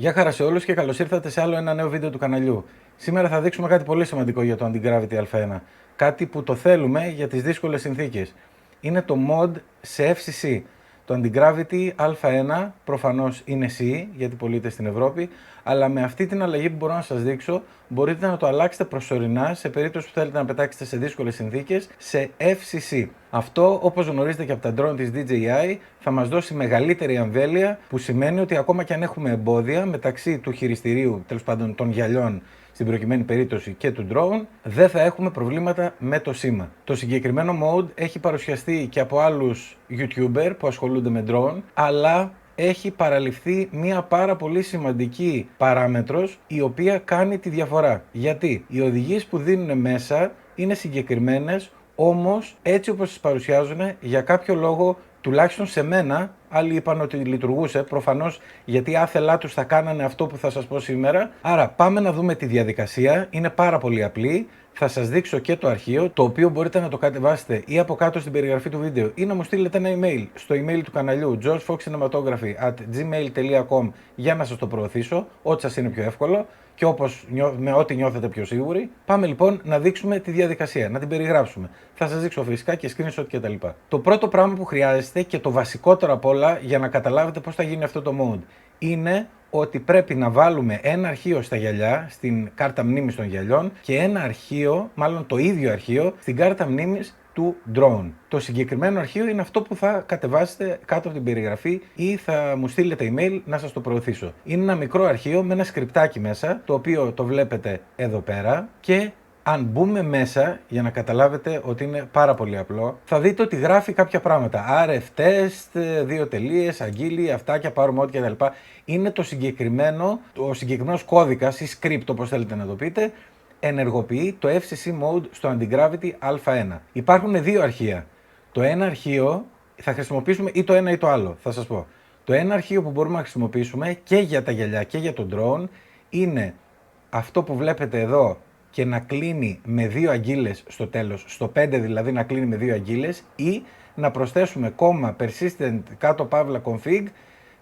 Γεια χαρά σε όλους και καλώς ήρθατε σε άλλο ένα νέο βίντεο του καναλιού. Σήμερα θα δείξουμε κάτι πολύ σημαντικό για το Anti-Gravity Α1. Κάτι που το θέλουμε για τις δύσκολες συνθήκες. Είναι το mod σε FCC. Το Anti-Gravity Α1 προφανώς είναι CE γιατί πωλείται στην Ευρώπη, αλλά με αυτή την αλλαγή που μπορώ να σας δείξω μπορείτε να το αλλάξετε προσωρινά σε περίπτωση που θέλετε να πετάξετε σε δύσκολες συνθήκες σε FCC. Αυτό, όπως γνωρίζετε και από τα drone της DJI, θα μας δώσει μεγαλύτερη εμβέλεια, που σημαίνει ότι ακόμα και αν έχουμε εμπόδια μεταξύ του χειριστηρίου, τέλος πάντων των γυαλιών στην προκειμένη περίπτωση, και του drone, δεν θα έχουμε προβλήματα με το σήμα. Το συγκεκριμένο mode έχει παρουσιαστεί και από άλλους YouTuber που ασχολούνται με drone, αλλά έχει παραληφθεί μία πάρα πολύ σημαντική παράμετρος η οποία κάνει τη διαφορά. Γιατί οι οδηγίες που δίνουν μέσα είναι συγκεκριμένες, όμως έτσι όπως τις παρουσιάζουν, για κάποιο λόγο, τουλάχιστον σε μένα, άλλοι είπαν ότι λειτουργούσε, προφανώς γιατί άθελά τους θα κάνανε αυτό που θα σας πω σήμερα. Άρα πάμε να δούμε τη διαδικασία, είναι πάρα πολύ απλή. Θα σας δείξω και το αρχείο, το οποίο μπορείτε να το κατεβάσετε ή από κάτω στην περιγραφή του βίντεο ή να μου στείλετε ένα email στο email του καναλιού georgefoxcinematography@gmail.com για να σας το προωθήσω, ό,τι σας είναι πιο εύκολο και με ό,τι νιώθετε πιο σίγουροι. Πάμε λοιπόν να δείξουμε τη διαδικασία, να την περιγράψουμε. Θα σας δείξω φυσικά και screenshot κτλ. Το πρώτο πράγμα που χρειάζεται και το βασικότερο απ' όλα για να καταλάβετε πώς θα γίνει αυτό το mode είναι ότι πρέπει να βάλουμε ένα αρχείο στα γυαλιά, στην κάρτα μνήμης των γυαλιών, και ένα αρχείο, μάλλον το ίδιο αρχείο, στην κάρτα μνήμης του drone. Το συγκεκριμένο αρχείο είναι αυτό που θα κατεβάσετε κάτω από την περιγραφή ή θα μου στείλετε email να σας το προωθήσω. Είναι ένα μικρό αρχείο με ένα σκριπτάκι μέσα, το οποίο το βλέπετε εδώ πέρα, και αν μπούμε μέσα, για να καταλάβετε ότι είναι πάρα πολύ απλό, θα δείτε ότι γράφει κάποια πράγματα. RF test, 2 τελείες, αγγείλη, αυτάκια, πάρουμε ό,τι κτλ. Είναι ο συγκεκριμένος κώδικας ή script, όπως θέλετε να το πείτε, ενεργοποιεί το FCC mode στο Anti-Gravity Α1. Υπάρχουν δύο αρχεία. Το ένα αρχείο θα χρησιμοποιήσουμε ή το ένα ή το άλλο, θα σας πω. Το ένα αρχείο που μπορούμε να χρησιμοποιήσουμε και για τα γυαλιά και για τον drone είναι αυτό που βλέπετε εδώ, και να κλείνει με 2 αγγείλες στο τέλος, στο 5 δηλαδή να κλείνει με 2 αγγείλες, ή να προσθέσουμε κόμμα persistent κάτω παύλα config,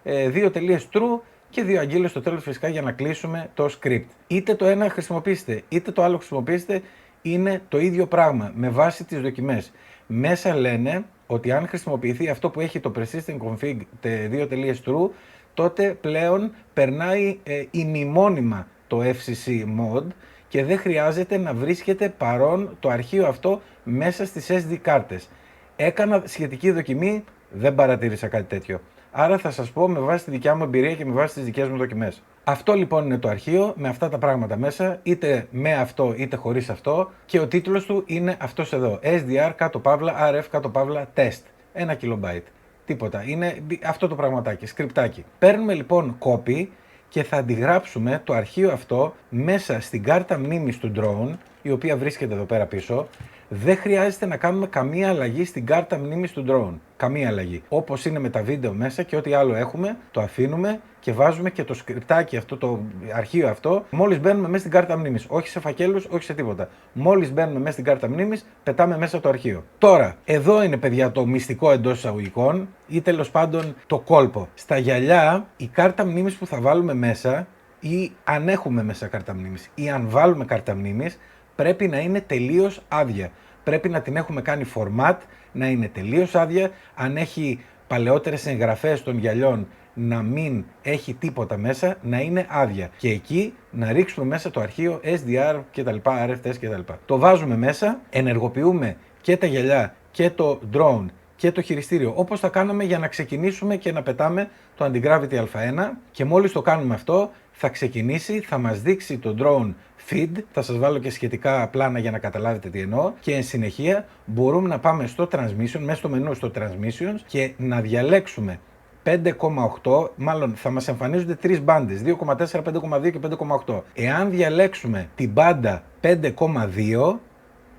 2 τελείες true και 2 αγγείλες στο τέλος φυσικά για να κλείσουμε το script. Είτε το ένα χρησιμοποιήσετε είτε το άλλο χρησιμοποιήσετε, είναι το ίδιο πράγμα με βάση τις δοκιμές. Μέσα λένε ότι αν χρησιμοποιηθεί αυτό που έχει το persistent config 2 τελείες true, τότε πλέον περνάει ημιμόνιμα το FCC mode και δεν χρειάζεται να βρίσκεται παρόν το αρχείο αυτό μέσα στις SD κάρτες. Έκανα σχετική δοκιμή, δεν παρατήρησα κάτι τέτοιο. Άρα θα σας πω με βάση τη δικιά μου εμπειρία και με βάση τις δικές μου δοκιμές. Αυτό λοιπόν είναι το αρχείο με αυτά τα πράγματα μέσα, είτε με αυτό είτε χωρίς αυτό, και ο τίτλος του είναι αυτός εδώ, SDR κάτω παύλα RF κάτω παύλα test, 1 KB. Τίποτα, είναι αυτό το πραγματάκι, σκριπτάκι. Παίρνουμε λοιπόν copy και θα αντιγράψουμε το αρχείο αυτό μέσα στην κάρτα μνήμης του drone, η οποία βρίσκεται εδώ πέρα πίσω. Δεν χρειάζεται να κάνουμε καμία αλλαγή στην κάρτα μνήμης του drone. Καμία αλλαγή. Όπως είναι με τα βίντεο μέσα και ό,τι άλλο έχουμε, το αφήνουμε και βάζουμε και το σκριπτάκι αυτό, το αρχείο αυτό, μόλις μπαίνουμε μέσα στην κάρτα μνήμης. Όχι σε φακέλους, όχι σε τίποτα. Μόλις μπαίνουμε μέσα στην κάρτα μνήμης, πετάμε μέσα το αρχείο. Τώρα, εδώ είναι παιδιά το μυστικό εντός εισαγωγικών, ή τέλος πάντων το κόλπο. Στα γυαλιά, η κάρτα μνήμης που θα βάλουμε μέσα, ή αν έχουμε μέσα κάρτα μνήμης, ή αν βάλουμε κάρτα μνήμης, πρέπει να είναι τελείως άδεια. Πρέπει να την έχουμε κάνει format, να είναι τελείως άδεια. Αν έχει παλαιότερες εγγραφές των γυαλιών, να μην έχει τίποτα μέσα, να είναι άδεια. Και εκεί να ρίξουμε μέσα το αρχείο SDR κτλ, RF test κτλ. Το βάζουμε μέσα, ενεργοποιούμε και τα γυαλιά και το drone και το χειριστήριο, όπως θα κάναμε για να ξεκινήσουμε και να πετάμε το Anti-Gravity Α1, και μόλις το κάνουμε αυτό θα ξεκινήσει, θα μας δείξει το drone feed, θα σας βάλω και σχετικά πλάνα για να καταλάβετε τι εννοώ, και εν συνεχεία μπορούμε να πάμε στο transmission, μέσα στο μενού στο transmissions, και να διαλέξουμε 5,8, μάλλον θα μας εμφανίζονται 3 μπάντες, 2,4, 5,2 και 5,8. Εάν διαλέξουμε την μπάντα 5,2,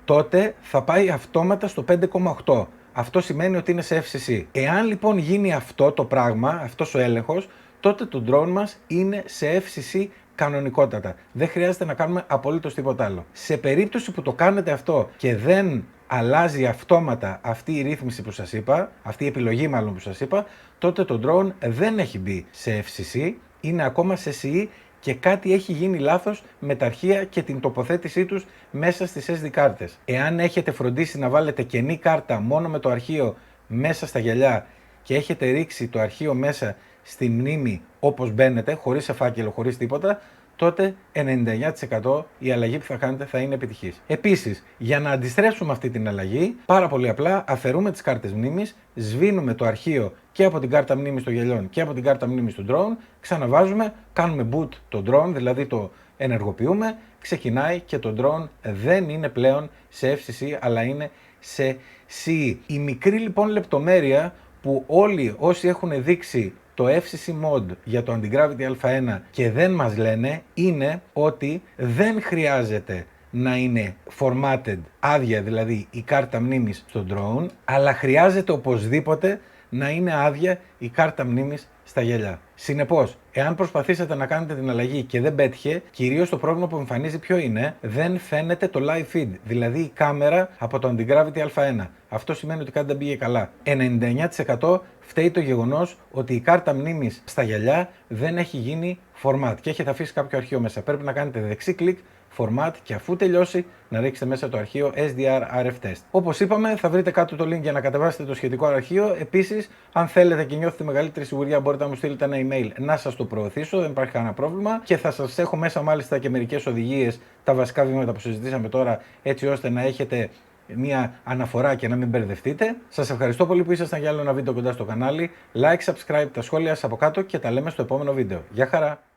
τότε θα πάει αυτόματα στο 5,8. Αυτό σημαίνει ότι είναι σε FCC. Εάν λοιπόν γίνει αυτό το πράγμα, αυτός ο έλεγχος, τότε το drone μας είναι σε FCC κανονικότατα. Δεν χρειάζεται να κάνουμε απολύτως τίποτα άλλο. Σε περίπτωση που το κάνετε αυτό και δεν αλλάζει αυτόματα αυτή η ρύθμιση που σας είπα, αυτή η επιλογή μάλλον που σας είπα, τότε το drone δεν έχει μπει σε FCC είναι ακόμα σε CE και κάτι έχει γίνει λάθος με τα αρχεία και την τοποθέτησή τους μέσα στις SD κάρτες. Εάν έχετε φροντίσει να βάλετε κενή κάρτα μόνο με το αρχείο μέσα στα γυαλιά και έχετε ρίξει το αρχείο μέσα στη μνήμη όπως μπαίνετε, χωρίς σε φάκελο, χωρίς τίποτα, τότε 99% η αλλαγή που θα κάνετε θα είναι επιτυχής. Επίσης, για να αντιστρέψουμε αυτή την αλλαγή, πάρα πολύ απλά αφαιρούμε τις κάρτες μνήμης, σβήνουμε το αρχείο και από την κάρτα μνήμης των γυαλιών και από την κάρτα μνήμης του drone, ξαναβάζουμε, κάνουμε boot το drone, δηλαδή το ενεργοποιούμε, ξεκινάει και το drone δεν είναι πλέον σε FCC αλλά είναι σε CE. Η μικρή λοιπόν λεπτομέρεια που όλοι όσοι έχουν δείξει το FCC Mode για το Antigravity Α1 και δεν μας λένε είναι ότι δεν χρειάζεται να είναι formatted άδεια, δηλαδή η κάρτα μνήμης στο drone, αλλά χρειάζεται οπωσδήποτε να είναι άδεια η κάρτα μνήμης στα γυαλιά. Συνεπώς, εάν προσπαθήσετε να κάνετε την αλλαγή και δεν πέτυχε, κυρίως το πρόβλημα που εμφανίζει ποιο είναι, δεν φαίνεται το live feed, δηλαδή η κάμερα από το Antigravity Α1. Αυτό σημαίνει ότι κάτι δεν πήγε καλά. 99% φταίει το γεγονός ότι η κάρτα μνήμης στα γυαλιά δεν έχει γίνει format και έχετε αφήσει κάποιο αρχείο μέσα. Πρέπει να κάνετε δεξί κλικ, format και αφού τελειώσει να ρίξετε μέσα το αρχείο SDR RF Test. Όπως είπαμε, θα βρείτε κάτω το link για να κατεβάσετε το σχετικό αρχείο. Επίσης, αν θέλετε και νιώθετε μεγαλύτερη σιγουριά, μπορείτε να μου στείλετε ένα email να σας το προωθήσω, δεν υπάρχει κανένα πρόβλημα. Και θα σας έχω μέσα μάλιστα και μερικές οδηγίες, τα βασικά βήματα που συζητήσαμε τώρα, έτσι ώστε να έχετε μια αναφορά και να μην μπερδευτείτε. Σας ευχαριστώ πολύ που ήσασταν για άλλο ένα βίντεο κοντά στο κανάλι. Like, subscribe, τα σχόλια σας από κάτω και τα λέμε στο επόμενο βίντεο. Γεια χαρά!